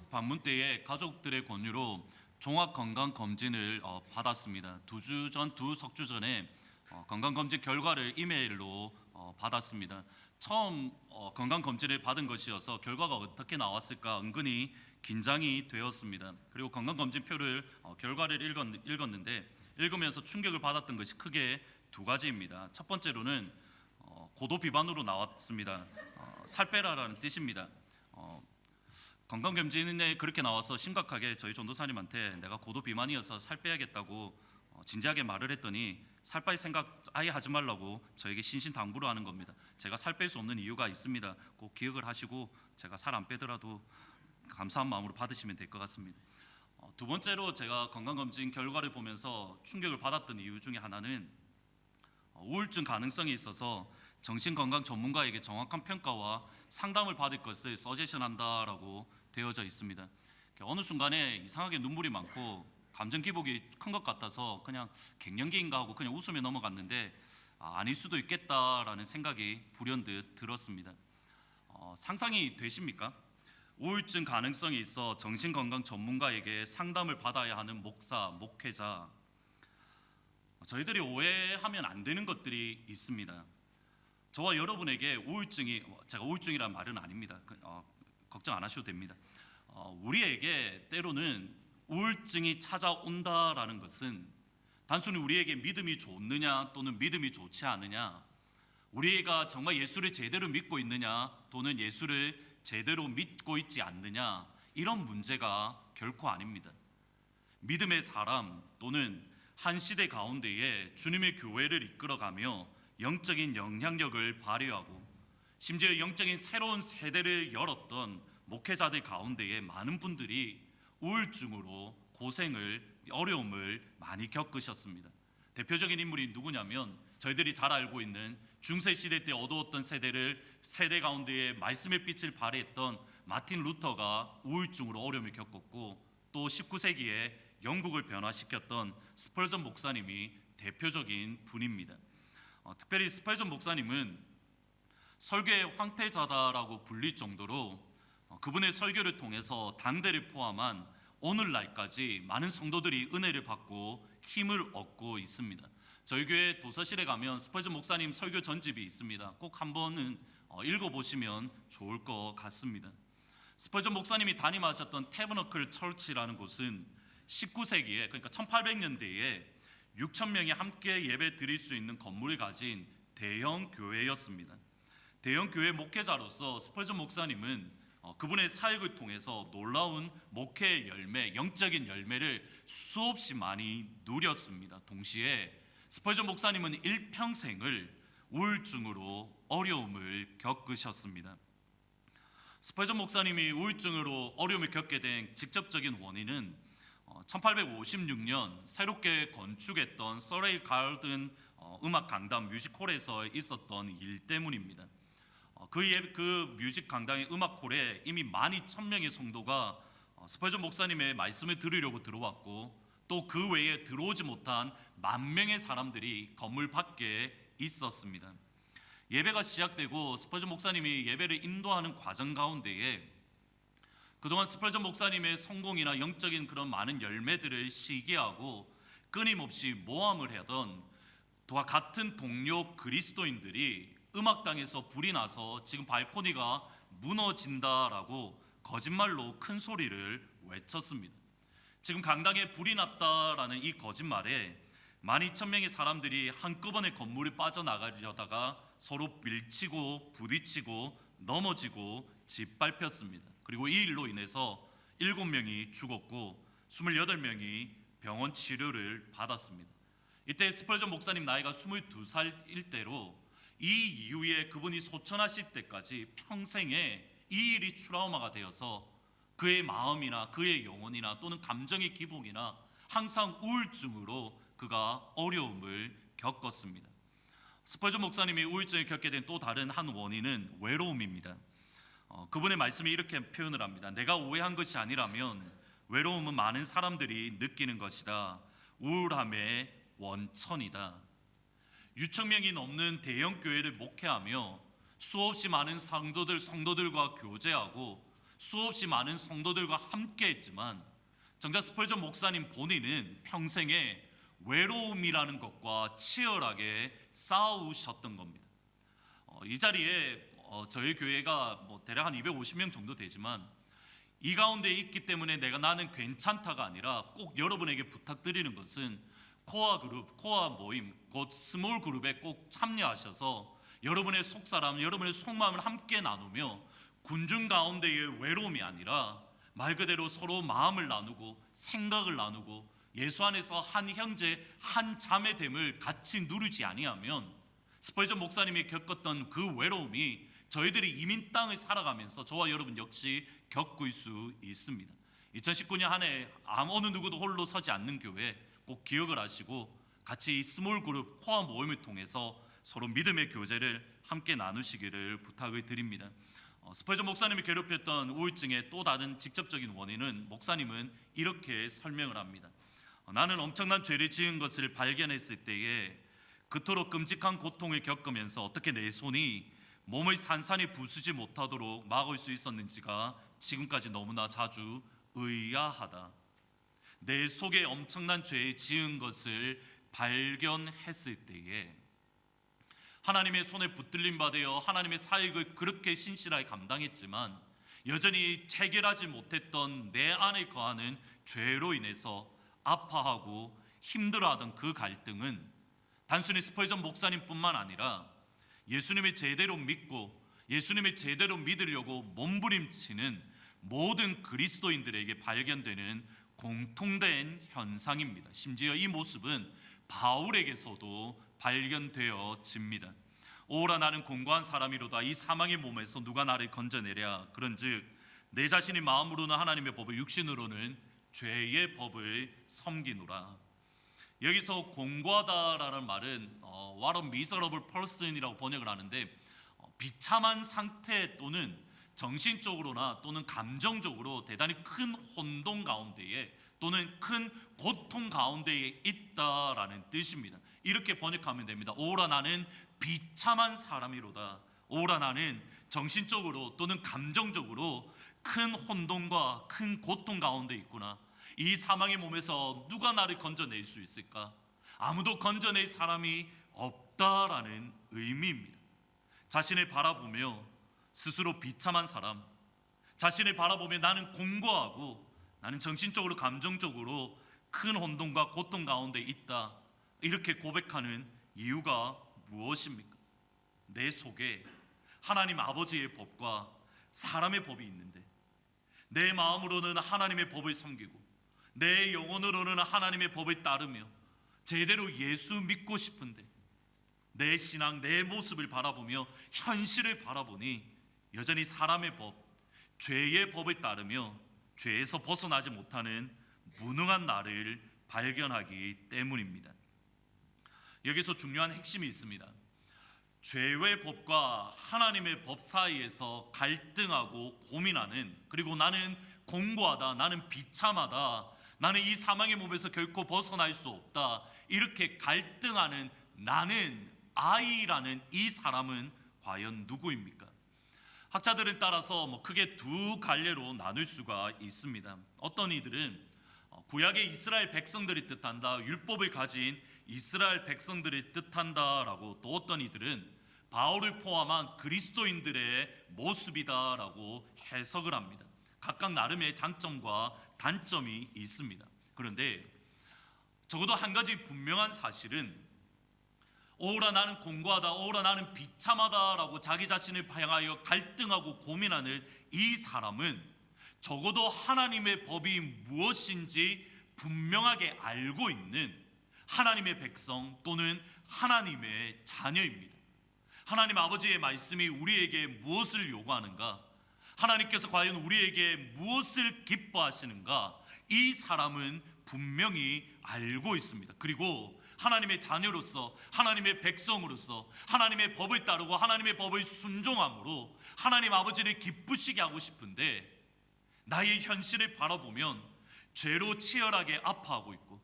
방문 때에 가족들의 권유로 종합 건강 검진을 받았습니다. 두 석주 전에 건강 검진 결과를 이메일로 받았습니다. 처음 건강 검진을 받은 것이어서 결과가 어떻게 나왔을까 은근히 긴장이 되었습니다. 그리고 건강 검진표를 결과를 읽었는데 읽으면서 충격을 받았던 것이 크게 두 가지입니다. 첫 번째로는 고도 비만으로 나왔습니다. 살 빼라라는 뜻입니다. 건강검진에 그렇게 나와서 심각하게 저희 전도사님한테 내가 고도 비만이어서 살 빼야겠다고 진지하게 말을 했더니 살 뺄 생각 아예 하지 말라고 저에게 신신당부를 하는 겁니다. 제가 살 뺄 수 없는 이유가 있습니다. 꼭 기억을 하시고 제가 살 안 빼더라도 감사한 마음으로 받으시면 될 것 같습니다. 두 번째로 제가 건강검진 결과를 보면서 충격을 받았던 이유 중에 하나는 우울증 가능성이 있어서 정신건강 전문가에게 정확한 평가와 상담을 받을 것을 서제션한다라고 되어져 있습니다. 어느 순간에 이상하게 눈물이 많고 감정 기복이 큰 것 같아서 그냥 갱년기인가 하고 그냥 웃으며 넘어갔는데 아닐 수도 있겠다라는 생각이 불현듯 들었습니다. 상상이 되십니까? 우울증 가능성이 있어 정신건강 전문가에게 상담을 받아야 하는 목사, 목회자, 저희들이 오해하면 안 되는 것들이 있습니다. 저와 여러분에게 제가 우울증이란 말은 아닙니다. 걱정 안 하셔도 됩니다. 우리에게 때로는 우울증이 찾아온다라는 것은 단순히 우리에게 믿음이 좋느냐 또는 믿음이 좋지 않느냐, 우리가 정말 예수를 제대로 믿고 있느냐 또는 예수를 제대로 믿고 있지 않느냐, 이런 문제가 결코 아닙니다. 믿음의 사람 또는 한 시대 가운데에 주님의 교회를 이끌어가며 영적인 영향력을 발휘하고 심지어 영적인 새로운 세대를 열었던 목회자들 가운데에 많은 분들이 우울증으로 어려움을 많이 겪으셨습니다. 대표적인 인물이 누구냐면 저희들이 잘 알고 있는 중세시대 때 어두웠던 세대 가운데에 말씀의 빛을 발휘했던 마틴 루터가 우울증으로 어려움을 겪었고, 또 19세기에 영국을 변화시켰던 스펄전 목사님이 대표적인 분입니다. 특별히 스펄전 목사님은 설교의 황태자다라고 불릴 정도로 그분의 설교를 통해서 당대를 포함한 오늘날까지 많은 성도들이 은혜를 받고 힘을 얻고 있습니다. 저희 교회 도서실에 가면 스펄전 목사님 설교 전집이 있습니다. 꼭 한 번은 읽어보시면 좋을 것 같습니다. 스펄전 목사님이 담임하셨던 태버너클 처치라는 곳은 19세기에, 그러니까 1800년대에 6천 명이 함께 예배 드릴 수 있는 건물을 가진 대형 교회였습니다. 대형 교회 목회자로서 스펄전 목사님은 그분의 사역을 통해서 놀라운 목회의 열매, 영적인 열매를 수없이 많이 누렸습니다. 동시에 스펄전 목사님은 일평생을 우울증으로 어려움을 겪으셨습니다. 스펄전 목사님이 우울증으로 어려움을 겪게 된 직접적인 원인은 1856년 새롭게 건축했던 서레이 가든 음악 강단 뮤직홀에서 있었던 일 때문입니다. 그 뮤직 강당의 음악홀에 이미 12,000명의 성도가 스펄전 목사님의 말씀을 들으려고 들어왔고, 또 그 외에 들어오지 못한 10,000명의 사람들이 건물 밖에 있었습니다. 예배가 시작되고 스펄전 목사님이 예배를 인도하는 과정 가운데에 그동안 스펄전 목사님의 성공이나 영적인 그런 많은 열매들을 시기하고 끊임없이 모함을 하던 같은 동료 그리스도인들이 음악당에서 불이 나서 지금 발코니가 무너진다라고 거짓말로 큰 소리를 외쳤습니다. 지금 강당에 불이 났다라는 이 거짓말에 12,000명의 사람들이 한꺼번에 건물을 빠져나가려다가 서로 밀치고 부딪히고 넘어지고 짓밟혔습니다. 그리고 이 일로 인해서 7명이 죽었고 28명이 병원 치료를 받았습니다. 이때 스펄전 목사님 나이가 22살일 때로 이 이후에 그분이 소천하실 때까지 평생에 이 일이 트라우마가 되어서 그의 마음이나 그의 영혼이나 또는 감정의 기복이나 항상 우울증으로 그가 어려움을 겪었습니다. 스펄전 목사님이 우울증을 겪게 된 또 다른 한 원인은 외로움입니다. 그분의 말씀이 이렇게 표현을 합니다. 내가 오해한 것이 아니라면 외로움은 많은 사람들이 느끼는 것이다. 우울함의 원천이다. 6,000명이 넘는 대형 교회를 목회하며 수없이 많은 성도들과 교제하고 수없이 많은 성도들과 함께 했지만 정작 스펄전 목사님 본인은 평생에 외로움이라는 것과 치열하게 싸우셨던 겁니다. 이 자리에 저희 교회가 대략 한 250명 정도 되지만 이 가운데 있기 때문에 나는 괜찮다가 아니라 꼭 여러분에게 부탁드리는 것은 코아 그룹, 코아 모임, 곧 스몰 그룹에 꼭 참여하셔서 여러분의 속사람, 여러분의 속마음을 함께 나누며 군중 가운데의 외로움이 아니라 말 그대로 서로 마음을 나누고 생각을 나누고 예수 안에서 한 형제, 한 자매됨을 같이 누리지 아니하면 스펄전 목사님이 겪었던 그 외로움이 저희들이 이민 땅을 살아가면서 저와 여러분 역시 겪을 수 있습니다. 2019년 한 해 어느 누구도 홀로 서지 않는 교회 꼭 기억을 하시고 같이 스몰 그룹 코아 모임을 통해서 서로 믿음의 교제를 함께 나누시기를 부탁을 드립니다. 스펄전 목사님이 괴롭혔던 우울증의 또 다른 직접적인 원인은 목사님은 이렇게 설명을 합니다. 나는 엄청난 죄를 지은 것을 발견했을 때에 그토록 끔찍한 고통을 겪으면서 어떻게 내 손이 몸을 산산히 부수지 못하도록 막을 수 있었는지가 지금까지 너무나 자주 의아하다. 내 속에 엄청난 죄를 지은 것을 발견했을 때에 하나님의 손에 붙들림 받아 하나님의 사역을 그렇게 신실하게 감당했지만 여전히 해결하지 못했던 내 안에 거하는 죄로 인해서 아파하고 힘들어하던 그 갈등은 단순히 스펄전 목사님뿐만 아니라 예수님을 제대로 믿고 예수님을 제대로 믿으려고 몸부림치는 모든 그리스도인들에게 발견되는 공통된 현상입니다. 심지어 이 모습은 바울에게서도 발견되어집니다. 오라 나는 공고한 사람이로다. 이 사망의 몸에서 누가 나를 건져내랴. 그런즉 내 자신이 마음으로는 하나님의 법을 육신으로는 죄의 법을 섬기노라. 여기서 공고하다라는 말은 what a miserable person이라고 번역을 하는데 비참한 상태 또는 정신적으로나 또는 감정적으로 대단히 큰 혼돈 가운데에 또는 큰 고통 가운데에 있다라는 뜻입니다. 이렇게 번역하면 됩니다. 오라 나는 비참한 사람이로다. 오라 나는 정신적으로 또는 감정적으로 큰 혼돈과 큰 고통 가운데 있구나. 이 사망의 몸에서 누가 나를 건져낼 수 있을까? 아무도 건져낼 사람이 없다라는 의미입니다. 자신을 바라보며 스스로 비참한 사람, 자신을 바라보며 나는 공고하고 나는 정신적으로 감정적으로 큰 혼돈과 고통 가운데 있다, 이렇게 고백하는 이유가 무엇입니까? 내 속에 하나님 아버지의 법과 사람의 법이 있는데 내 마음으로는 하나님의 법을 섬기고 내 영혼으로는 하나님의 법을 따르며 제대로 예수 믿고 싶은데 내 신앙, 내 모습을 바라보며 현실을 바라보니 여전히 사람의 법, 죄의 법을 따르며 죄에서 벗어나지 못하는 무능한 나를 발견하기 때문입니다. 여기서 중요한 핵심이 있습니다. 죄의 법과 하나님의 법 사이에서 갈등하고 고민하는, 그리고 나는 공고하다, 나는 비참하다, 나는 이 사망의 몸에서 결코 벗어날 수 없다, 이렇게 갈등하는 나는 I라는 이 사람은 과연 누구입니까? 학자들은 따라서 크게 두 갈래로 나눌 수가 있습니다. 어떤 이들은 구약의 이스라엘 백성들이 뜻한다, 율법을 가진 이스라엘 백성들이 뜻한다라고, 또 어떤 이들은 바울을 포함한 그리스도인들의 모습이다라고 해석을 합니다. 각각 나름의 장점과 단점이 있습니다. 그런데 적어도 한 가지 분명한 사실은 오라 나는 공고하다, 오라 나는 비참하다라고 자기 자신을 향하여 갈등하고 고민하는 이 사람은 적어도 하나님의 법이 무엇인지 분명하게 알고 있는 하나님의 백성 또는 하나님의 자녀입니다. 하나님 아버지의 말씀이 우리에게 무엇을 요구하는가, 하나님께서 과연 우리에게 무엇을 기뻐하시는가, 이 사람은 분명히 알고 있습니다. 그리고 하나님의 자녀로서, 하나님의 백성으로서 하나님의 법을 따르고 하나님의 법을 순종함으로 하나님 아버지를 기쁘시게 하고 싶은데, 나의 현실을 바라보면 죄로 치열하게 아파하고 있고,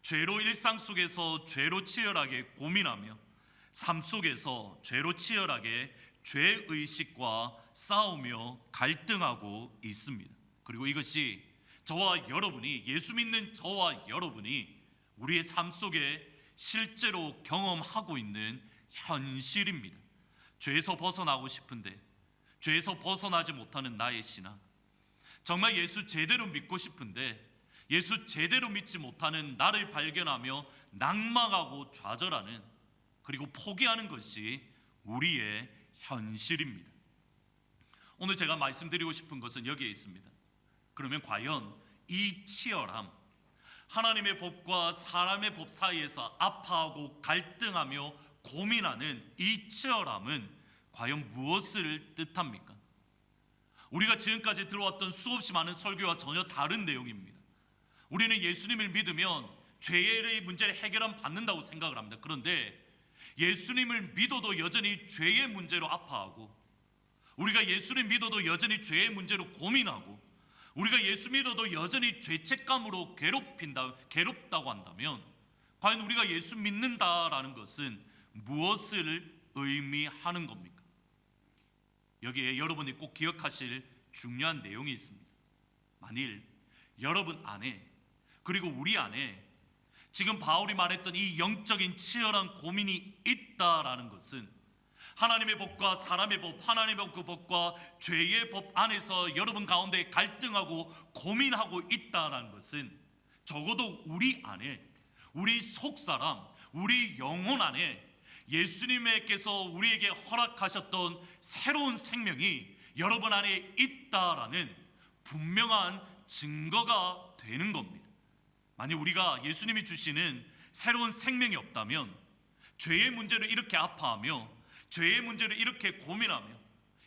죄로 일상 속에서 죄로 치열하게 고민하며, 삶 속에서 죄로 치열하게 죄의식과 싸우며 갈등하고 있습니다. 그리고 이것이 저와 여러분이, 예수 믿는 저와 여러분이 우리의 삶 속에 실제로 경험하고 있는 현실입니다. 죄에서 벗어나고 싶은데 죄에서 벗어나지 못하는 나의 신앙, 정말 예수 제대로 믿고 싶은데 예수 제대로 믿지 못하는 나를 발견하며 낭망하고 좌절하는, 그리고 포기하는 것이 우리의 현실입니다. 오늘 제가 말씀드리고 싶은 것은 여기에 있습니다. 그러면 과연 이 치열함, 하나님의 법과 사람의 법 사이에서 아파하고 갈등하며 고민하는 이 치열함은 과연 무엇을 뜻합니까? 우리가 지금까지 들어왔던 수없이 많은 설교와 전혀 다른 내용입니다. 우리는 예수님을 믿으면 죄의 문제를 해결받는다고 생각을 합니다. 그런데 예수님을 믿어도 여전히 죄의 문제로 아파하고, 우리가 예수를 믿어도 여전히 죄의 문제로 고민하고, 우리가 예수 믿어도 여전히 죄책감으로 괴롭다고 한다면 과연 우리가 예수 믿는다라는 것은 무엇을 의미하는 겁니까? 여기에 여러분이 꼭 기억하실 중요한 내용이 있습니다. 만일 여러분 안에, 그리고 우리 안에 지금 바울이 말했던 이 영적인 치열한 고민이 있다라는 것은 하나님의 법과 사람의 법, 하나님의 그 법과 죄의 법 안에서 여러분 가운데 갈등하고 고민하고 있다라는 것은 적어도 우리 안에, 우리 속사람, 우리 영혼 안에 예수님께서 우리에게 허락하셨던 새로운 생명이 여러분 안에 있다라는 분명한 증거가 되는 겁니다. 만약 우리가 예수님이 주시는 새로운 생명이 없다면 죄의 문제로 이렇게 아파하며 죄의 문제로 이렇게 고민하며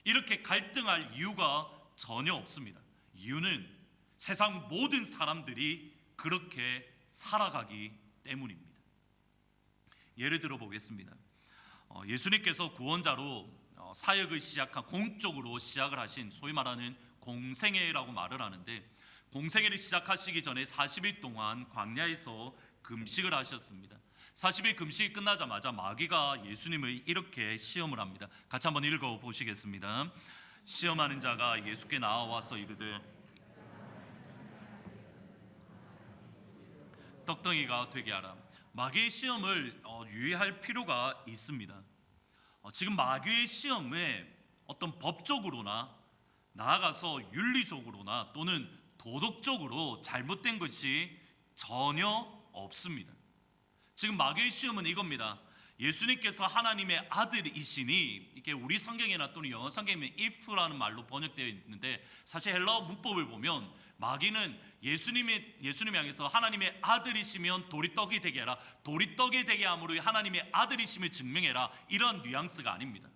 이렇게 갈등할 이유가 전혀 없습니다. 이유는 세상 모든 사람들이 그렇게 살아가기 때문입니다. 예를 들어 보겠습니다. 예수님께서 구원자로 사역을 시작한, 공적으로 시작을 하신 소위 말하는 공생애라고 말을 하는데, 공생애를 시작하시기 전에 40일 동안 광야에서 금식을 하셨습니다. 40일 금식이 끝나자마자 마귀가 예수님을 이렇게 시험을 합니다. 같이 한번 읽어보시겠습니다. 시험하는 자가 예수께 나와서 이르되 떡덩이가 되게 하라. 마귀의 시험을 유의할 필요가 있습니다. 지금 마귀의 시험에 어떤 법적으로나 나아가서 윤리적으로나 또는 도덕적으로 잘못된 것이 전혀 없습니다. 지금 마귀의 시험은 이겁니다. 예수님께서 하나님의 아들이시니, 이게 우리 성경이나 또는 영어 성경에 if라는 말로 번역되어 있는데, 사실 헬라어 문법을 보면 마귀는 예수님이 향해서 하나님의 아들이시면 돌이 떡이 되게 해라, 돌이 떡이 되게 함으로 하나님의 아들이심을 증명해라, 이런 뉘앙스가 아닙니다.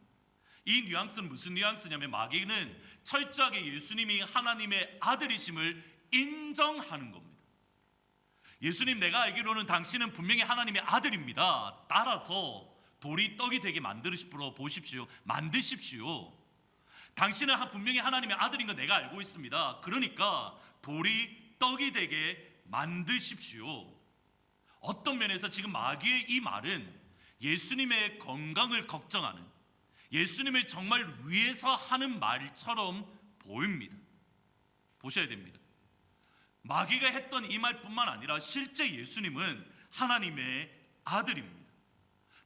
이 뉘앙스는 무슨 뉘앙스냐면 마귀는 철저하게 예수님이 하나님의 아들이심을 인정하는 겁니다. 예수님, 내가 알기로는 당신은 분명히 하나님의 아들입니다. 따라서 돌이 떡이 되게 만드십시오. 당신은 분명히 하나님의 아들인 거 내가 알고 있습니다. 그러니까 돌이 떡이 되게 만드십시오. 어떤 면에서 지금 마귀의 이 말은 예수님의 건강을 걱정하는, 예수님을 정말 위해서 하는 말처럼 보입니다. 보셔야 됩니다. 마귀가 했던 이 말뿐만 아니라 실제 예수님은 하나님의 아들입니다.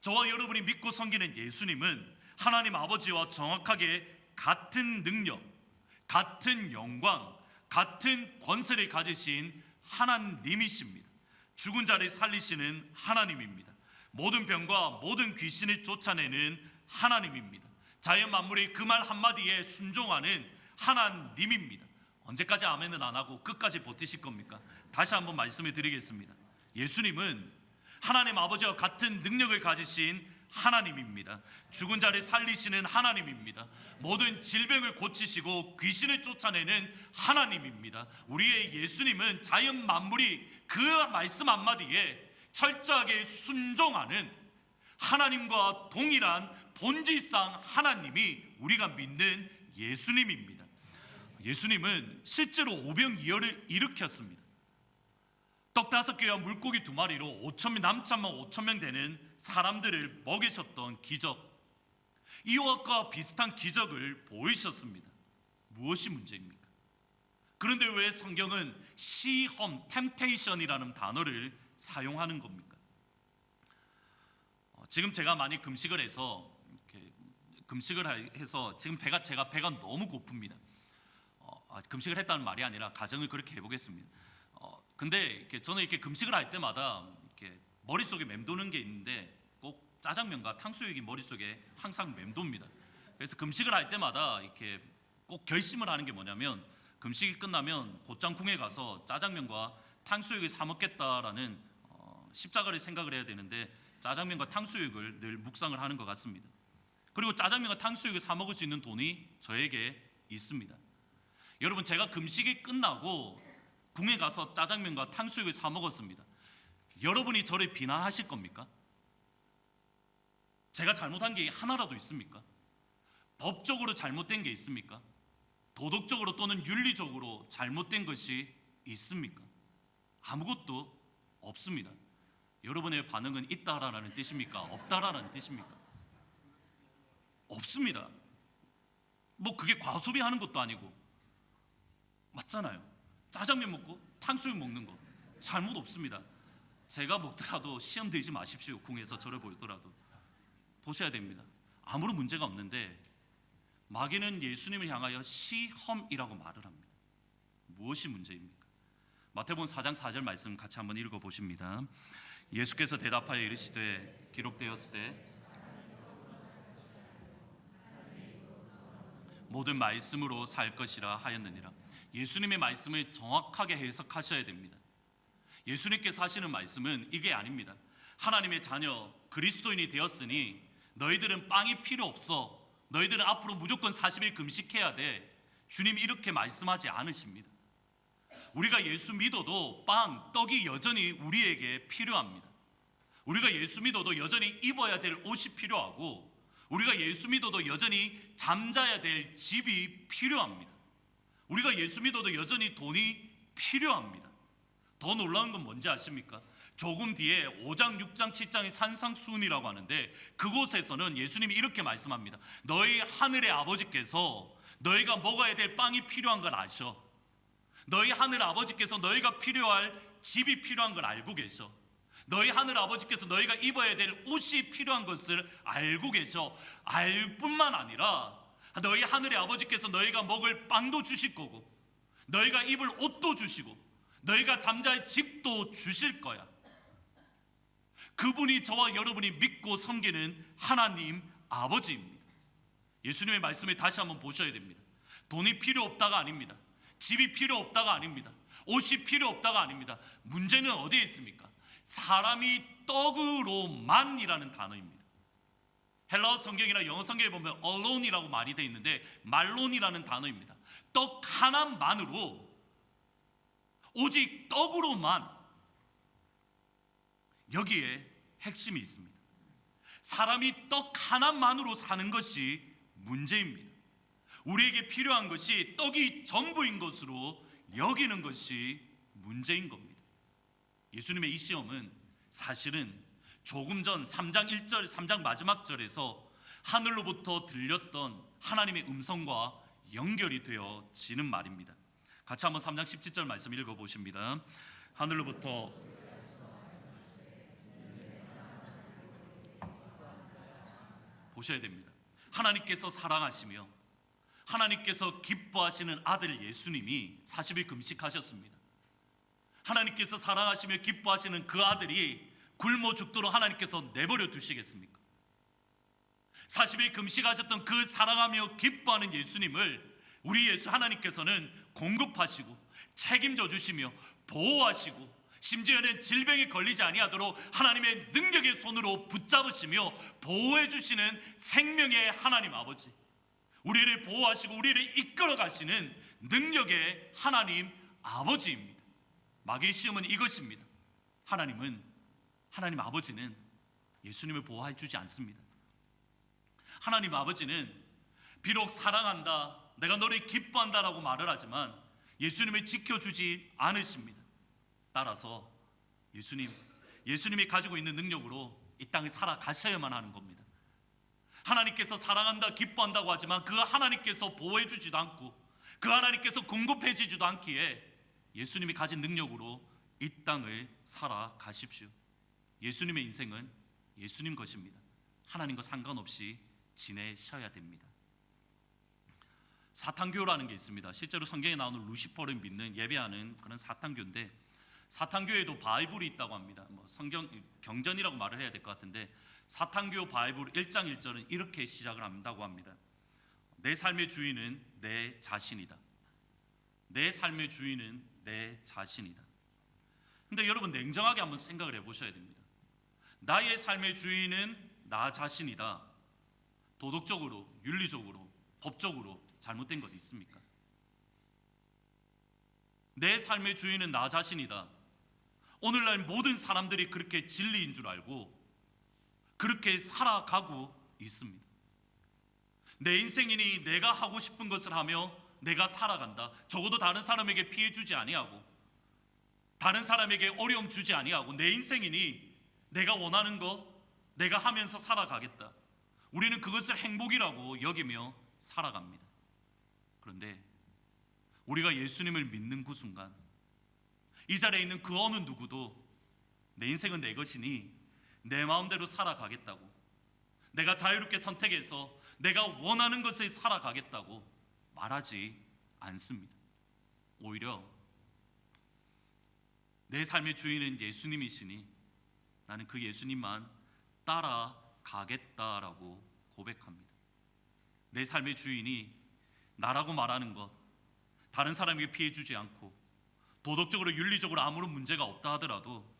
저와 여러분이 믿고 섬기는 예수님은 하나님 아버지와 정확하게 같은 능력, 같은 영광, 같은 권세를 가지신 하나님이십니다. 죽은 자를 살리시는 하나님입니다. 모든 병과 모든 귀신을 쫓아내는 하나님입니다. 자연 만물의 그 말 한마디에 순종하는 하나님입니다. 언제까지 아멘은 안 하고 끝까지 버티실 겁니까? 다시 한번 말씀을 드리겠습니다. 예수님은 하나님 아버지와 같은 능력을 가지신 하나님입니다. 죽은 자를 살리시는 하나님입니다. 모든 질병을 고치시고 귀신을 쫓아내는 하나님입니다. 우리의 예수님은 자연 만물이 그 말씀 한마디에 철저하게 순종하는 하나님과 동일한 본질상 하나님이 우리가 믿는 예수님입니다. 예수님은 실제로 오병이어를 일으켰습니다. 떡 5개와 물고기 2마리로 남참만 5,000명 되는 사람들을 먹이셨던 기적, 이와 비슷한 기적을 보이셨습니다. 무엇이 문제입니까? 그런데 왜 성경은 시험, temptation이라는 단어를 사용하는 겁니까? 지금 제가 많이 금식을 해서 지금 제가 배가 너무 고픕니다. 금식을 했다는 말이 아니라 가정을 그렇게 해보겠습니다. 근데 저는 이렇게 금식을 할 때마다 이렇게 머릿속에 맴도는 게 있는데 꼭 짜장면과 탕수육이 머릿속에 항상 맴돕니다. 그래서 금식을 할 때마다 이렇게 꼭 결심을 하는 게 뭐냐면, 금식이 끝나면 곧장 궁에 가서 짜장면과 탕수육을 사 먹겠다라는 십자가를 생각을 해야 되는데, 짜장면과 탕수육을 늘 묵상을 하는 것 같습니다. 그리고 짜장면과 탕수육을 사 먹을 수 있는 돈이 저에게 있습니다. 여러분, 제가 금식이 끝나고 궁에 가서 짜장면과 탕수육을 사 먹었습니다. 여러분이 저를 비난하실 겁니까? 제가 잘못한 게 하나라도 있습니까? 법적으로 잘못된 게 있습니까? 도덕적으로 또는 윤리적으로 잘못된 것이 있습니까? 아무것도 없습니다. 여러분의 반응은 있다라는 뜻입니까? 없다라는 뜻입니까? 없습니다. 뭐 그게 과소비하는 것도 아니고, 맞잖아요. 짜장면 먹고 탕수육 먹는 거 잘못 없습니다. 제가 먹더라도 시험 들지 마십시오. 궁에서 저를 보더라도 보셔야 됩니다. 아무런 문제가 없는데 마귀는 예수님을 향하여 시험이라고 말을 합니다. 무엇이 문제입니까? 마태복음 4장 4절 말씀 같이 한번 읽어보십니다. 예수께서 대답하여 이르시되 기록되었으되 모든 말씀으로 살 것이라 하였느니라. 예수님의 말씀을 정확하게 해석하셔야 됩니다. 예수님께서 하시는 말씀은 이게 아닙니다. 하나님의 자녀 그리스도인이 되었으니 너희들은 빵이 필요 없어, 너희들은 앞으로 무조건 40일 금식해야 돼, 주님이 이렇게 말씀하지 않으십니다. 우리가 예수 믿어도 빵, 떡이 여전히 우리에게 필요합니다. 우리가 예수 믿어도 여전히 입어야 될 옷이 필요하고, 우리가 예수 믿어도 여전히 잠자야 될 집이 필요합니다. 우리가 예수 믿어도 여전히 돈이 필요합니다. 더 놀라운 건 뭔지 아십니까? 조금 뒤에 5장, 6장, 7장의 산상수훈이라고 하는데, 그곳에서는 예수님이 이렇게 말씀합니다. 너희 하늘의 아버지께서 너희가 먹어야 될 빵이 필요한 걸 아셔. 너희 하늘 아버지께서 너희가 필요할 집이 필요한 걸 알고 계셔. 너희 하늘 아버지께서 너희가 입어야 될 옷이 필요한 것을 알고 계셔. 알 뿐만 아니라 너희 하늘의 아버지께서 너희가 먹을 빵도 주실 거고, 너희가 입을 옷도 주시고, 너희가 잠잘 집도 주실 거야. 그분이 저와 여러분이 믿고 섬기는 하나님 아버지입니다. 예수님의 말씀을 다시 한번 보셔야 됩니다. 돈이 필요 없다가 아닙니다. 집이 필요 없다가 아닙니다. 옷이 필요 없다가 아닙니다. 문제는 어디에 있습니까? 사람이 떡으로만이라는 단어입니다. 헬라어 성경이나 영어 성경에 보면 alone이라고 말이 되어 있는데 말론이라는 단어입니다. 떡 하나만으로, 오직 떡으로만, 여기에 핵심이 있습니다. 사람이 떡 하나만으로 사는 것이 문제입니다. 우리에게 필요한 것이 떡이 전부인 것으로 여기는 것이 문제인 겁니다. 예수님의 이 시험은 사실은 조금 전 3장 1절, 3장 마지막 절에서 하늘로부터 들렸던 하나님의 음성과 연결이 되어지는 말입니다. 같이 한번 3장 17절 말씀 읽어보십니다. 하늘로부터 보셔야 됩니다. 하나님께서 사랑하시며 하나님께서 기뻐하시는 아들 예수님이 40일 금식하셨습니다. 하나님께서 사랑하시며 기뻐하시는 그 아들이 굶어 죽도록 하나님께서 내버려 두시겠습니까? 40일 금식하셨던 그 사랑하며 기뻐하는 예수님을 우리 예수 하나님께서는 공급하시고 책임져 주시며 보호하시고, 심지어는 질병에 걸리지 아니하도록 하나님의 능력의 손으로 붙잡으시며 보호해 주시는 생명의 하나님 아버지, 우리를 보호하시고 우리를 이끌어 가시는 능력의 하나님 아버지입니다. 마귀의 시험은 이것입니다. 하나님 아버지는 예수님을 보호해 주지 않습니다. 하나님 아버지는 비록 사랑한다, 내가 너를 기뻐한다라고 말을 하지만 예수님을 지켜주지 않으십니다. 따라서 예수님이 가지고 있는 능력으로 이 땅을 살아가셔야만 하는 겁니다. 하나님께서 사랑한다, 기뻐한다고 하지만 그 하나님께서 보호해 주지도 않고 그 하나님께서 공급해 주지도 않기에 예수님이 가진 능력으로 이 땅을 살아가십시오. 예수님의 인생은 예수님 것입니다. 하나님과 상관없이 지내셔야 됩니다. 사탄교라는 게 있습니다. 실제로 성경에 나오는 루시퍼를 믿는 예배하는 그런 사탄교인데, 사탄교에도 바이블이 있다고 합니다. 성경 경전이라고 말을 해야 될 것 같은데, 사탄교 바이블 1장 1절은 이렇게 시작을 한다고 합니다. 내 삶의 주인은 내 자신이다. 내 삶의 주인은 내 자신이다. 근데 여러분, 냉정하게 한번 생각을 해보셔야 됩니다. 나의 삶의 주인은 나 자신이다. 도덕적으로, 윤리적으로, 법적으로 잘못된 것 있습니까? 내 삶의 주인은 나 자신이다. 오늘날 모든 사람들이 그렇게 진리인 줄 알고 그렇게 살아가고 있습니다. 내 인생이니 내가 하고 싶은 것을 하며 내가 살아간다. 적어도 다른 사람에게 피해 주지 아니하고 다른 사람에게 어려움 주지 아니하고 내 인생이니 내가 원하는 것 내가 하면서 살아가겠다. 우리는 그것을 행복이라고 여기며 살아갑니다. 그런데 우리가 예수님을 믿는 그 순간 이 자리에 있는 그 어느 누구도 내 인생은 내 것이니 내 마음대로 살아가겠다고, 내가 자유롭게 선택해서 내가 원하는 것을 살아가겠다고 말하지 않습니다. 오히려 내 삶의 주인은 예수님이시니 나는 그 예수님만 따라가겠다라고 고백합니다. 내 삶의 주인이 나라고 말하는 것, 다른 사람에게 피해 주지 않고 도덕적으로 윤리적으로 아무런 문제가 없다 하더라도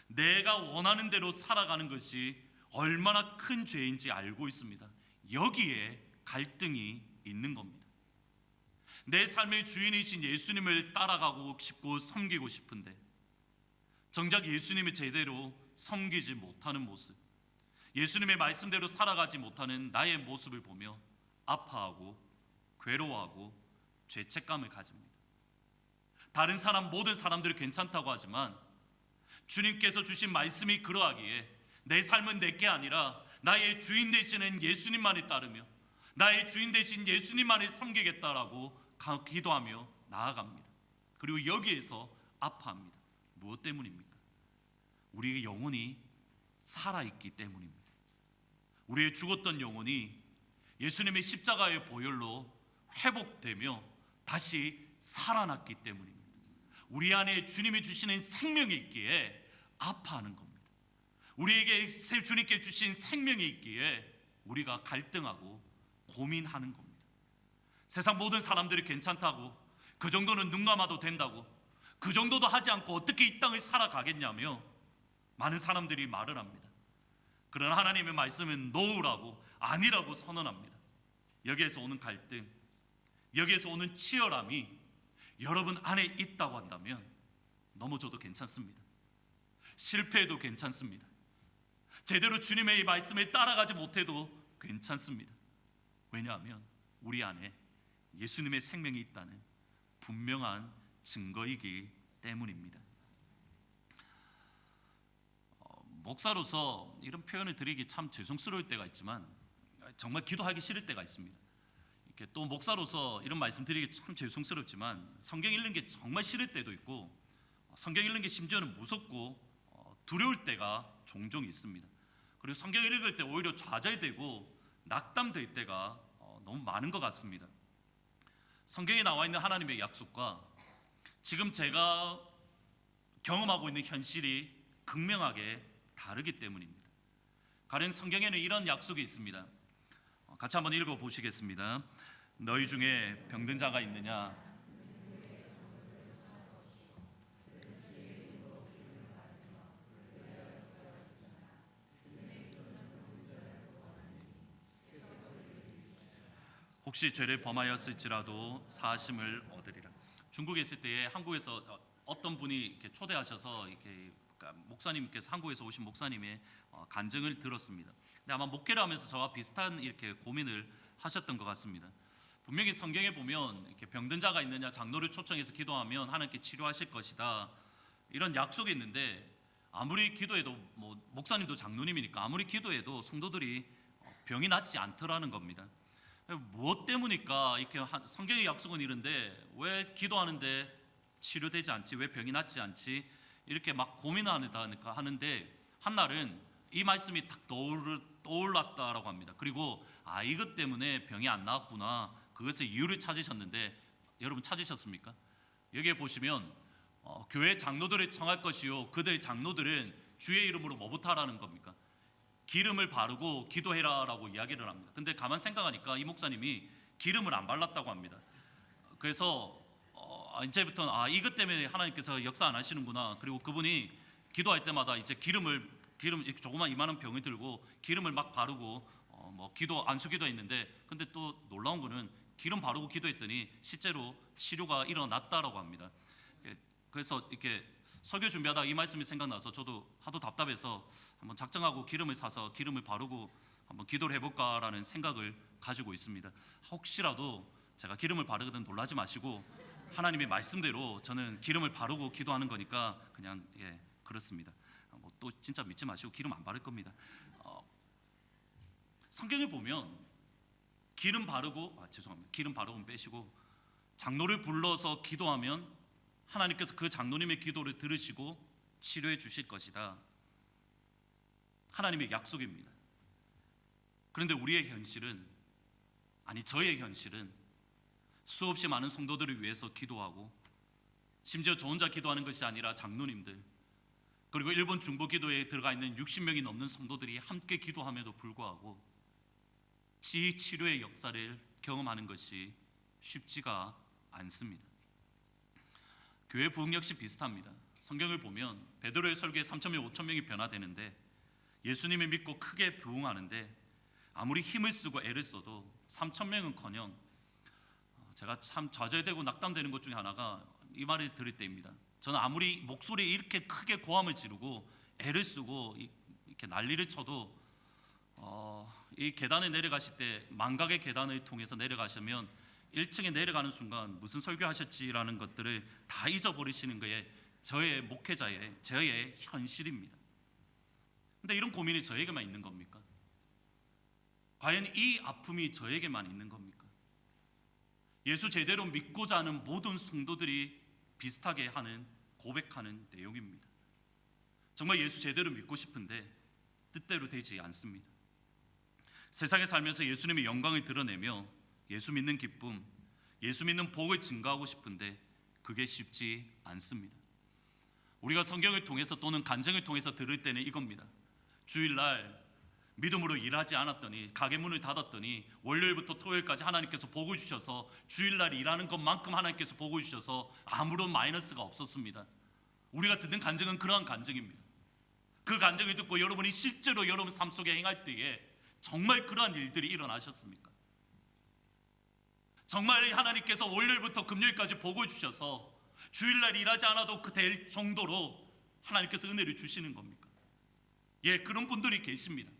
내가 원하는 대로 살아가는 것이 얼마나 큰 죄인지 알고 있습니다. 여기에 갈등이 있는 겁니다. 내 삶의 주인이신 예수님을 따라가고 싶고 섬기고 싶은데 정작 예수님을 제대로 섬기지 못하는 모습, 예수님의 말씀대로 살아가지 못하는 나의 모습을 보며 아파하고 괴로워하고 죄책감을 가집니다. 다른 사람, 모든 사람들이 괜찮다고 하지만 주님께서 주신 말씀이 그러하기에 내 삶은 내게 아니라 나의 주인 되시는 예수님만을 따르며 나의 주인 되신 예수님만을 섬기겠다라고 기도하며 나아갑니다. 그리고 여기에서 아파합니다. 무엇 때문입니까? 우리의 영혼이 살아있기 때문입니다. 우리의 죽었던 영혼이 예수님의 십자가의 보혈로 회복되며 다시 살아났기 때문입니다. 우리 안에 주님이 주시는 생명이 있기에 아파하는 겁니다. 우리에게 주님께 주신 생명이 있기에 우리가 갈등하고 고민하는 겁니다. 세상 모든 사람들이 괜찮다고, 그 정도는 눈 감아도 된다고, 그 정도도 하지 않고 어떻게 이 땅을 살아가겠냐며 많은 사람들이 말을 합니다. 그러나 하나님의 말씀은 노우라고, 아니라고 선언합니다. 여기에서 오는 갈등, 여기에서 오는 치열함이 여러분 안에 있다고 한다면 넘어져도 괜찮습니다. 실패해도 괜찮습니다. 제대로 주님의 말씀에 따라가지 못해도 괜찮습니다. 왜냐하면 우리 안에 예수님의 생명이 있다는 분명한 증거이기 때문입니다. 목사로서 이런 표현을 드리기 참 죄송스러울 때가 있지만 정말 기도하기 싫을 때가 있습니다. 이렇게 또 목사로서 이런 말씀 드리기 참 죄송스럽지만 성경 읽는 게 정말 싫을 때도 있고 성경 읽는 게 심지어는 무섭고 두려울 때가 종종 있습니다. 그리고 성경 읽을 때 오히려 좌절되고 낙담될 때가 너무 많은 것 같습니다. 성경에 나와 있는 하나님의 약속과 지금 제가 경험하고 있는 현실이 극명하게 다르기 때문입니다. 가령 성경에는 이런 약속이 있습니다. 같이 한번 읽어보시겠습니다. 너희 중에 병든 자가 있느냐? 혹시 죄를 범하였을지라도 사하심을 얻으리라. 중국에 있을 때에 한국에서 어떤 분이 이렇게 초대하셔서 이렇게 목사님께서 한국에서 오신 목사님의 간증을 들었습니다. 근데 아마 목회를 하면서 저와 비슷한 이렇게 고민을 하셨던 것 같습니다. 분명히 성경에 보면 이렇게 병든 자가 있느냐, 장로를 초청해서 기도하면 하나님께 치료하실 것이다, 이런 약속이 있는데 아무리 기도해도 목사님도 장로님이니까 아무리 기도해도 성도들이 병이 낫지 않더라는 겁니다. 무엇 때문일까? 이렇게 성경의 약속은 이런데 왜 기도하는데 치료되지 않지? 왜 병이 낫지 않지? 이렇게 막 고민하니까 하는데 한날은 이 말씀이 딱 떠올랐다라고 합니다. 그리고 이것 때문에 병이 안 나았구나, 그것의 이유를 찾으셨는데, 여러분 찾으셨습니까? 여기에 보시면 교회 장로들을 청할 것이요 그들의 장로들은 주의 이름으로 뭐부터 하라는 겁니까? 기름을 바르고 기도해라라고 이야기를 합니다. 근데 가만 생각하니까 이 목사님이 기름을 안 발랐다고 합니다. 그래서 이제부터는 이것 때문에 하나님께서 역사 안 하시는구나. 그리고 그분이 기도할 때마다 이제 기름 조그만 이만한 병을 들고 기름을 막 바르고 뭐 안수기도 했는데, 근데 또 놀라운 거는 기름 바르고 기도했더니 실제로 치료가 일어났다라고 합니다. 그래서 이렇게 설교 준비하다 이 말씀이 생각나서 저도 하도 답답해서 한번 작정하고 기름을 사서 기름을 바르고 한번 기도를 해볼까라는 생각을 가지고 있습니다. 혹시라도 제가 기름을 바르거든 놀라지 마시고, 하나님의 말씀대로 저는 기름을 바르고 기도하는 거니까 그냥 그렇습니다. 뭐 또 진짜 믿지 마시고 기름 안 바를 겁니다. 성경에 보면 기름 바르고 기름 바르고 빼시고 장로를 불러서 기도하면 하나님께서 그 장로님의 기도를 들으시고 치료해 주실 것이다. 하나님의 약속입니다. 그런데 우리의 현실은, 저의 현실은 수없이 많은 성도들을 위해서 기도하고, 심지어 저 혼자 기도하는 것이 아니라 장로님들, 그리고 일본 중보기도에 들어가 있는 60명이 넘는 성도들이 함께 기도함에도 불구하고 치유의 역사를 경험하는 것이 쉽지가 않습니다. 교회 부흥 역시 비슷합니다. 성경을 보면 베드로의 설교에 3,000명, 5,000명이 변화되는데, 예수님을 믿고 크게 부흥하는데 아무리 힘을 쓰고 애를 써도 3,000명은커녕, 제가 참 좌절되고 낙담되는 것 중에 하나가 이 말을 들을 때입니다. 저는 아무리 목소리에 이렇게 크게 고함을 지르고 애를 쓰고 이렇게 난리를 쳐도 이 계단에 내려가실 때 망각의 계단을 통해서 내려가시면 1층에 내려가는 순간 무슨 설교하셨지라는 것들을 다 잊어버리시는 거에 저의 목회자의 저의 현실입니다. 근데 이런 고민이 저에게만 있는 겁니까? 과연 이 아픔이 저에게만 있는 겁니까? 예수 제대로 믿고자 하는 모든 성도들이 비슷하게 고백하는 내용입니다. 정말 예수 제대로 믿고 싶은데 뜻대로 되지 않습니다. 세상에 살면서 예수님의 영광을 드러내며 예수 믿는 기쁨, 예수 믿는 복을 증가하고 싶은데 그게 쉽지 않습니다. 우리가 성경을 통해서 또는 간증을 통해서 들을 때는 이겁니다. 주일날 믿음으로 일하지 않았더니, 가게 문을 닫았더니 월요일부터 토요일까지 하나님께서 복을 주셔서 주일날 일하는 것만큼 하나님께서 복을 주셔서 아무런 마이너스가 없었습니다. 우리가 듣는 간증은 그러한 간증입니다. 그 간증을 듣고 여러분이 실제로 여러분 삶 속에 행할 때에 정말 그러한 일들이 일어나셨습니까? 정말 하나님께서 월요일부터 금요일까지 복을 주셔서 주일날 일하지 않아도 될 정도로 하나님께서 은혜를 주시는 겁니까? 그런 분들이 계십니다.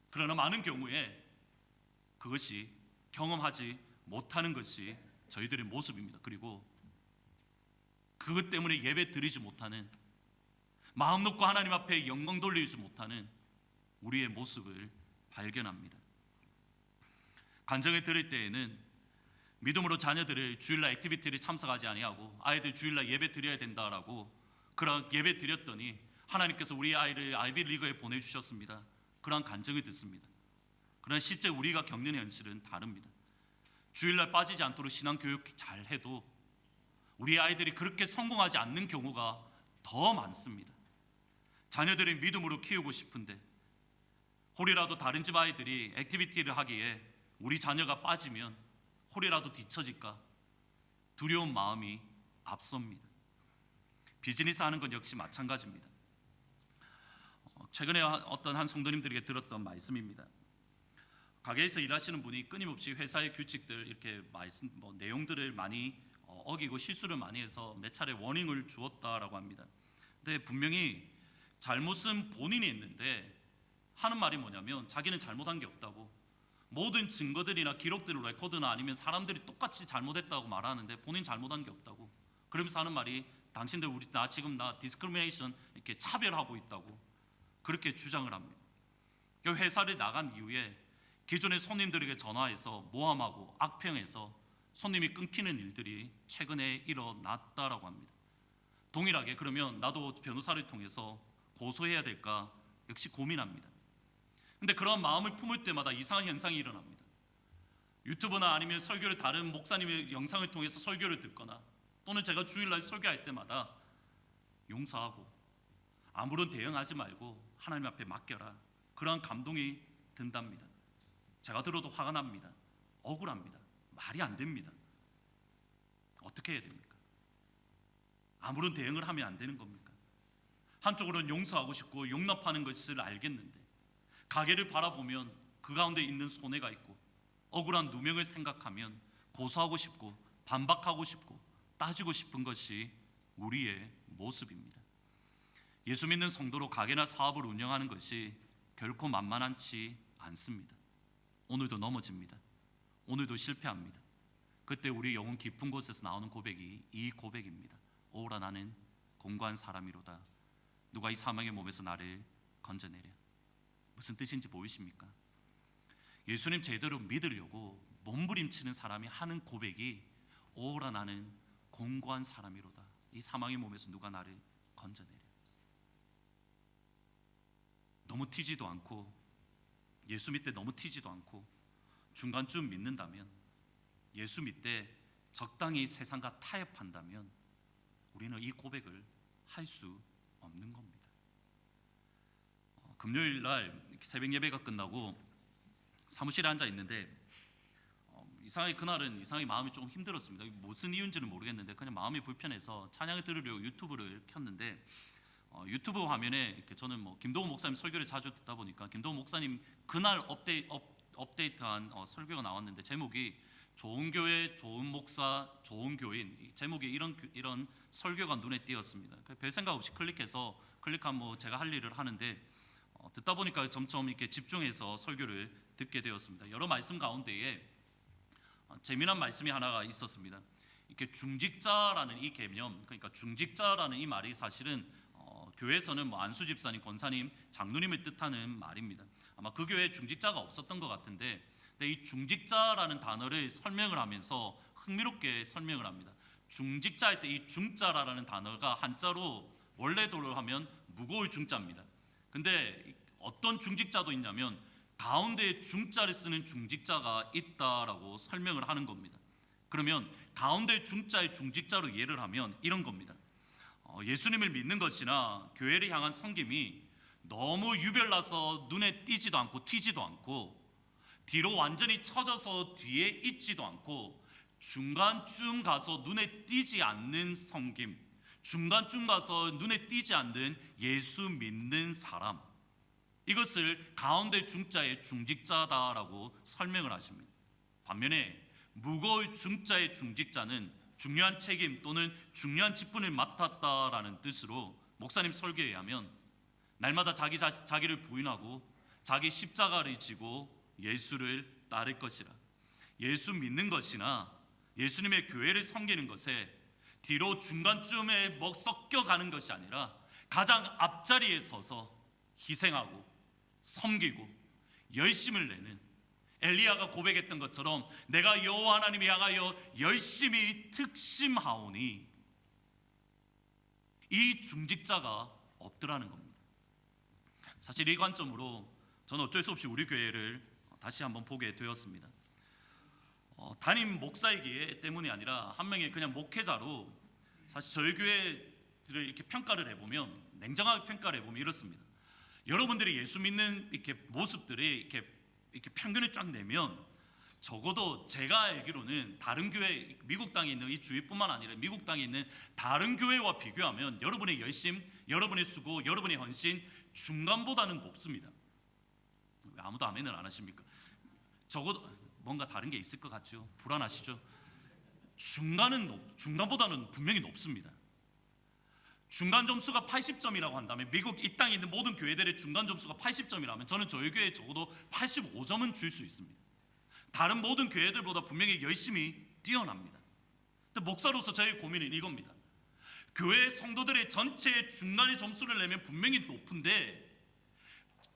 그러나 많은 경우에 그것이 경험하지 못하는 것이 저희들의 모습입니다. 그리고 그것 때문에 예배 드리지 못하는, 마음 놓고 하나님 앞에 영광 돌리지 못하는 우리의 모습을 발견합니다. 간증을 들을 때에는 믿음으로 자녀들을 주일날 액티비티를 참석하지 아니하고 아이들 주일날 예배 드려야 된다라고 그런 예배 드렸더니 하나님께서 우리 아이를 아이비리그에 보내주셨습니다. 그런 간증을 듣습니다. 그러나 실제 우리가 겪는 현실은 다릅니다. 주일날 빠지지 않도록 신앙교육 잘 해도 우리 아이들이 그렇게 성공하지 않는 경우가 더 많습니다. 자녀들을 믿음으로 키우고 싶은데 혹이라도 다른 집 아이들이 액티비티를 하기에 우리 자녀가 빠지면 혹이라도 뒤처질까 두려운 마음이 앞섭니다. 비즈니스 하는 건 역시 마찬가지입니다. 최근에 어떤 한 성도님들에게 들었던 말씀입니다. 가게에서 일하시는 분이 끊임없이 회사의 규칙들 이렇게 내용들을 많이 어기고 실수를 많이 해서 몇 차례 워닝을 주었다라고 합니다. 근데 분명히 잘못은 본인이 했는데 하는 말이 뭐냐면 자기는 잘못한 게 없다고, 모든 증거들이나 기록들, 레코드나 아니면 사람들이 똑같이 잘못했다고 말하는데 본인 잘못한 게 없다고, 그러면서 하는 말이 당신들 나 지금 디스크리미네이션 이렇게 차별하고 있다고 그렇게 주장을 합니다. 회사를 나간 이후에 기존의 손님들에게 전화해서 모함하고 악평해서 손님이 끊기는 일들이 최근에 일어났다라고 합니다. 동일하게 그러면 나도 변호사를 통해서 고소해야 될까 역시 고민합니다. 근데 그런 마음을 품을 때마다 이상한 현상이 일어납니다. 유튜브나 아니면 설교를 다른 목사님의 영상을 통해서 설교를 듣거나 또는 제가 주일날 설교할 때마다 용서하고 아무런 대응하지 말고 하나님 앞에 맡겨라, 그러한 감동이 든답니다. 제가 들어도 화가 납니다. 억울합니다. 말이 안 됩니다. 어떻게 해야 됩니까? 아무런 대응을 하면 안 되는 겁니까? 한쪽으로는 용서하고 싶고 용납하는 것을 알겠는데 가게를 바라보면 그 가운데 있는 손해가 있고 억울한 누명을 생각하면 고소하고 싶고 반박하고 싶고 따지고 싶은 것이 우리의 모습입니다. 예수 믿는 성도로 가게나 사업을 운영하는 것이 결코 만만치 않습니다. 오늘도 넘어집니다. 오늘도 실패합니다. 그때 우리 영혼 깊은 곳에서 나오는 고백이 이 고백입니다. 오라 나는 공고한 사람이로다. 누가 이 사망의 몸에서 나를 건져내랴. 무슨 뜻인지 보이십니까? 예수님 제대로 믿으려고 몸부림치는 사람이 하는 고백이 오라 나는 공고한 사람이로다. 이 사망의 몸에서 누가 나를 건져내랴. 너무 튀지도 않고 예수 믿때 너무 튀지도 않고 중간쯤 믿는다면, 예수 믿때 적당히 세상과 타협한다면 우리는 이 고백을 할 수 없는 겁니다. 금요일 날 새벽 예배가 끝나고 사무실에 앉아 있는데 이상하게 그날은 이상하게 마음이 조금 힘들었습니다. 무슨 이유인지는 모르겠는데 그냥 마음이 불편해서 찬양을 들으려고 유튜브를 켰는데 유튜브 화면에 이렇게 저는 김도훈 목사님 설교를 자주 듣다 보니까 김도훈 목사님 그날 업데이트한 설교가 나왔는데 제목이 좋은 교회, 좋은 목사, 좋은 교인, 제목이 이런 설교가 눈에 띄었습니다. 별 생각 없이 클릭하면 제가 할 일을 하는데 듣다 보니까 점점 이렇게 집중해서 설교를 듣게 되었습니다. 여러 말씀 가운데에 재미난 말씀이 하나가 있었습니다. 이렇게 중직자라는 이 개념, 그러니까 중직자라는 이 말이 사실은 교회에서는 안수 집사님, 권사님, 장로님을 뜻하는 말입니다. 아마 그 교회에 중직자가 없었던 것 같은데, 근데 이 중직자라는 단어를 설명을 하면서 흥미롭게 설명을 합니다. 중직자 할 때 이 중자라는 단어가 한자로 원래도로 하면 무거울 중자입니다. 근데 어떤 중직자도 있냐면 가운데에 중자를 쓰는 중직자가 있다라고 설명을 하는 겁니다. 그러면 가운데 중자의 중직자로 이해를 하면 이런 겁니다. 예수님을 믿는 것이나 교회를 향한 섬김이 너무 유별나서 눈에 띄지도 않고 튀지도 않고 뒤로 완전히 처져서 뒤에 있지도 않고 중간쯤 가서 눈에 띄지 않는 섬김, 중간쯤 가서 눈에 띄지 않는 예수 믿는 사람, 이것을 가운데 중자의 중직자다라고 설명을 하십니다. 반면에 무거울 중자의 중직자는 중요한 책임 또는 중요한 직분을 맡았다라는 뜻으로 목사님 설교에 하면 날마다 자기를 부인하고 자기 십자가를 지고 예수를 따를 것이라. 예수 믿는 것이나 예수님의 교회를 섬기는 것에 뒤로 중간쯤에 섞여가는 것이 아니라 가장 앞자리에 서서 희생하고 섬기고 열심을 내는, 엘리야가 고백했던 것처럼 내가 여호와 하나님을 향하여 열심히 특심하오니, 이 중직자가 없더라는 겁니다. 사실 이 관점으로 저는 어쩔 수 없이 우리 교회를 다시 한번 보게 되었습니다. 담임 목사이기 때문이 아니라 한 명의 그냥 목회자로 사실 저희 교회들을 이렇게 평가를 해보면, 냉정하게 평가를 해보면 이렇습니다. 여러분들이 예수 믿는 이렇게 모습들이 이렇게 평균을 쫙 내면 적어도 제가 알기로는 다른 교회, 미국 땅에 있는 이 주위뿐만 아니라 미국 땅에 있는 다른 교회와 비교하면 여러분의 열심, 여러분의 수고, 여러분의 헌신 중간보다는 높습니다. 왜 아무도 아멘을 안 하십니까? 적어도 뭔가 다른 게 있을 것 같죠? 불안하시죠? 중간보다는 분명히 높습니다. 중간 점수가 80점이라고 한다면, 미국 이 땅에 있는 모든 교회들의 중간 점수가 80점이라면 저는 저희 교회에 적어도 85점은 줄 수 있습니다. 다른 모든 교회들보다 분명히 열심히 뛰어납니다. 근데 목사로서 저의 고민은 이겁니다. 교회 성도들의 전체 중간의 점수를 내면 분명히 높은데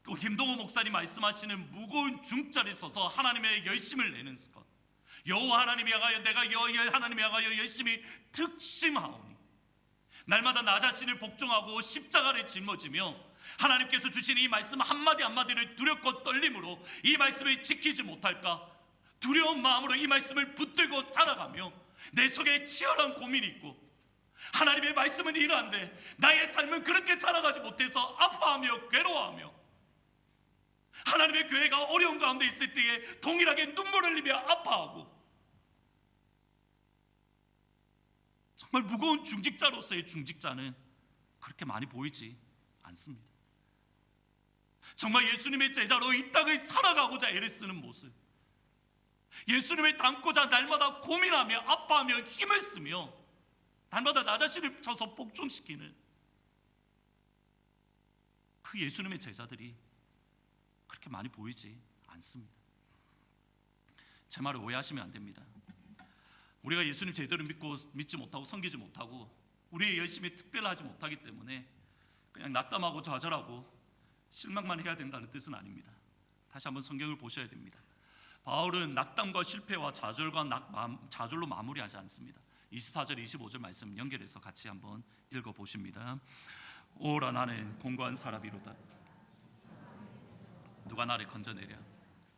그 김동호 목사님 말씀하시는 무거운 중자를 써서 하나님의 열심을 내는 것, 여호와 하나님이 향하여 내가 하나님이 향하여 열심히 특심하오니, 날마다 나 자신을 복종하고 십자가를 짊어지며 하나님께서 주신 이 말씀 한마디 한마디를 두렵고 떨림으로 이 말씀을 지키지 못할까 두려운 마음으로 이 말씀을 붙들고 살아가며 내 속에 치열한 고민이 있고, 하나님의 말씀은 이러한데 나의 삶은 그렇게 살아가지 못해서 아파하며 괴로워하며, 하나님의 교회가 어려운 가운데 있을 때에 동일하게 눈물을 흘리며 아파하고, 정말 무거운 중직자로서의 중직자는 그렇게 많이 보이지 않습니다. 정말 예수님의 제자로 이 땅을 살아가고자 애를 쓰는 모습, 예수님을 닮고자 날마다 고민하며 아파하며 힘을 쓰며 날마다 나 자신을 쳐서 복종시키는 그 예수님의 제자들이 그렇게 많이 보이지 않습니다. 제 말을 오해하시면 안 됩니다. 우리가 예수님 제대로 믿지 못하고 섬기지 못하고 우리의 열심히 특별하지 못하기 때문에 그냥 낙담하고 좌절하고 실망만 해야 된다는 뜻은 아닙니다. 다시 한번 성경을 보셔야 됩니다. 바울은 낙담과 실패와 좌절로 마무리하지 않습니다. 24절 25절 말씀 연결해서 같이 한번 읽어보십니다. 오라 나는 공고한 사람이로다. 누가 나를 건져내랴.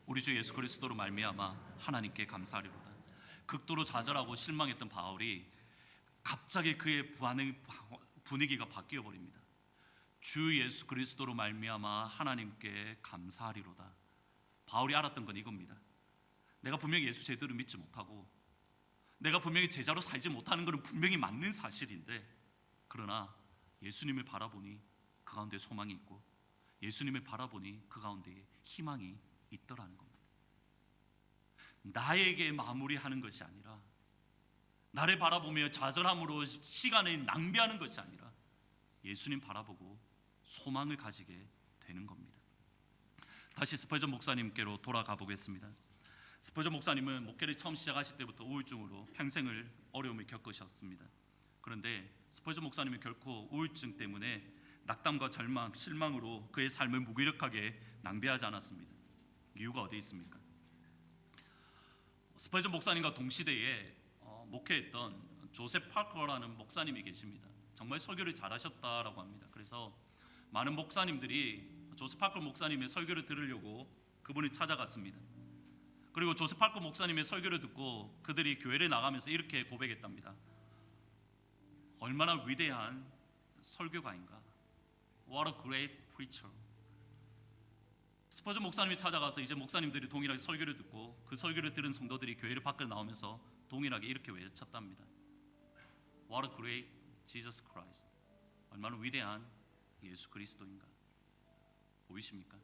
우리 주 예수 그리스도로 말미암아 하나님께 감사하리로다. 극도로 좌절하고 실망했던 바울이 갑자기 그의 분위기가 바뀌어 버립니다. 주 예수 그리스도로 말미암아 하나님께 감사하리로다. 바울이 알았던 건 이겁니다. 내가 분명히 예수 제대로 믿지 못하고 내가 분명히 제자로 살지 못하는 것은 분명히 맞는 사실인데, 그러나 예수님을 바라보니 그 가운데 소망이 있고 예수님을 바라보니 그 가운데 희망이 있더라는 겁니다. 나에게 마무리하는 것이 아니라, 나를 바라보며 좌절함으로 시간을 낭비하는 것이 아니라 예수님 바라보고 소망을 가지게 되는 겁니다. 다시 스퍼전 목사님께로 돌아가 보겠습니다. 스퍼전 목사님은 목회를 처음 시작하실 때부터 우울증으로 평생을 어려움을 겪으셨습니다. 그런데 스퍼전 목사님은 결코 우울증 때문에 낙담과 절망, 실망으로 그의 삶을 무기력하게 낭비하지 않았습니다. 이유가 어디에 있습니까? 스퍼전 목사님과 동시대에 목회했던 조셉 파커라는 목사님이 계십니다. 정말 설교를 잘하셨다라고 합니다. 그래서 많은 목사님들이 조셉 파커 목사님의 설교를 들으려고 그분을 찾아갔습니다. 그리고 조셉 파커 목사님의 설교를 듣고 그들이 교회를 나가면서 이렇게 고백했답니다. 얼마나 위대한 설교가인가. What a great preacher. 스퍼전 목사님이 찾아가서 이제 목사님들이 동일하게 설교를 듣고 그 설교를 들은 성도들이 교회를 밖으로 나오면서 동일하게 이렇게 외쳤답니다. What a great Jesus Christ. 얼마나 위대한 예수 그리스도인가. 보이십니까?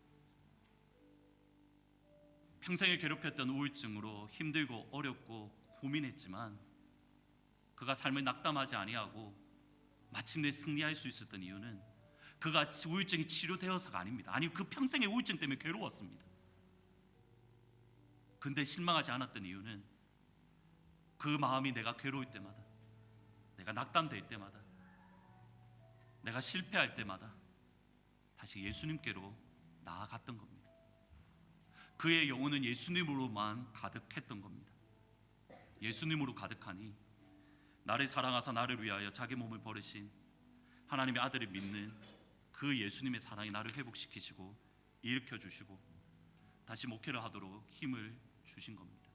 평생을 괴롭혔던 우울증으로 힘들고 어렵고 고민했지만 그가 삶을 낙담하지 아니하고 마침내 승리할 수 있었던 이유는 그가 우울증이 치료되어서가 아닙니다. 아니, 그 평생의 우울증 때문에 괴로웠습니다. 근데 실망하지 않았던 이유는 그 마음이 내가 괴로울 때마다, 내가 낙담될 때마다, 내가 실패할 때마다 다시 예수님께로 나아갔던 겁니다. 그의 영혼은 예수님으로만 가득했던 겁니다. 예수님으로 가득하니 나를 사랑하사 나를 위하여 자기 몸을 버리신 하나님의 아들을 믿는 그 예수님의 사랑이 나를 회복시키시고 일으켜 주시고 다시 목회를 하도록 힘을 주신 겁니다.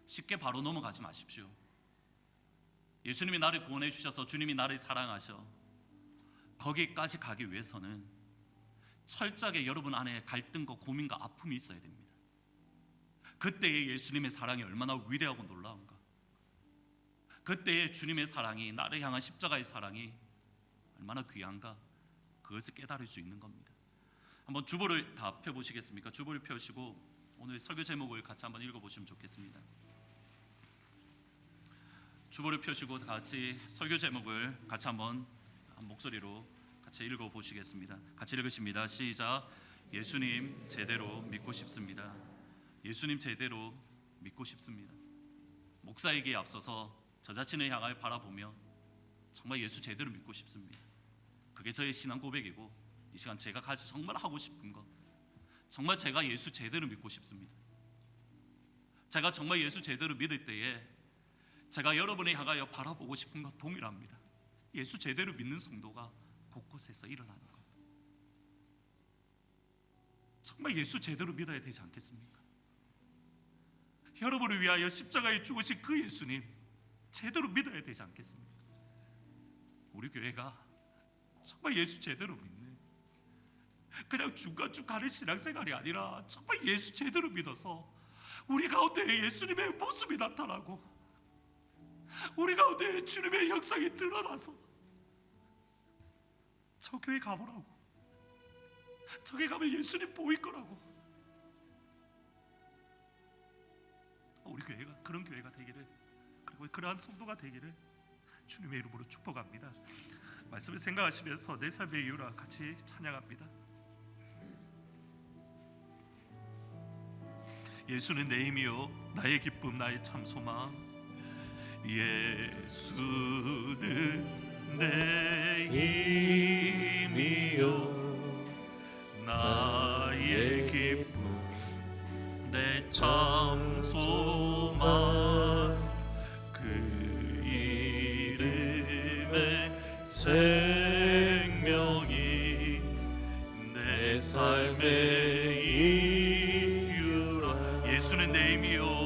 쉽게 바로 넘어가지 마십시오. 예수님이 나를 구원해 주셔서 주님이 나를 사랑하셔 거기까지 가기 위해서는 철저하게 여러분 안에 갈등과 고민과 아픔이 있어야 됩니다. 그때의 예수님의 사랑이 얼마나 위대하고 놀라운가. 그때의 주님의 사랑이, 나를 향한 십자가의 사랑이 얼마나 귀한가, 그것을 깨달을 수 있는 겁니다. 한번 주보를 다 펴보시겠습니까? 주보를 펴시고 오늘 설교 제목을 같이 한번 읽어보시면 좋겠습니다. 주보를 펴시고 같이 설교 제목을 같이 한번 한 목소리로 같이 읽어보시겠습니다. 같이 읽으십니다. 시작. 예수님 제대로 믿고 싶습니다. 예수님 제대로 믿고 싶습니다. 목사에게 앞서서 저 자신을 향하여 바라보며 정말 예수 제대로 믿고 싶습니다. 그게 저의 신앙 고백이고 이 시간 제가 가서 정말 하고 싶은 것, 정말 제가 예수 제대로 믿고 싶습니다. 제가 정말 예수 제대로 믿을 때에 제가 여러분을 향하여 바라보고 싶은 것 동일합니다. 예수 제대로 믿는 성도가 곳곳에서 일어나는 것. 정말 예수 제대로 믿어야 되지 않겠습니까? 여러분을 위하여 십자가에 죽으신 그 예수님 제대로 믿어야 되지 않겠습니까? 우리 교회가 정말 예수 제대로 믿는, 그냥 중간중 가는 신앙생활이 아니라 정말 예수 제대로 믿어서 우리 가운데 예수님의 모습이 나타나고 우리 가운데 주님의 형상이 드러나서 저 교회 가보라고, 저기 가면 예수님 보일 거라고, 우리 교회가 그런 교회가 되기를, 그리고 그러한 성도가 되기를 주님의 이름으로 축복합니다. 말씀을 생각하시면서 내 삶의 이유라 같이 찬양합니다. 예수는 내 힘이요 나의 기쁨 나의 참 소망. 예수는 내 힘이요 나의 기쁨 내 참 소망. 그 이름의 생명이 내 삶의 이유라. 예수는 내 힘이요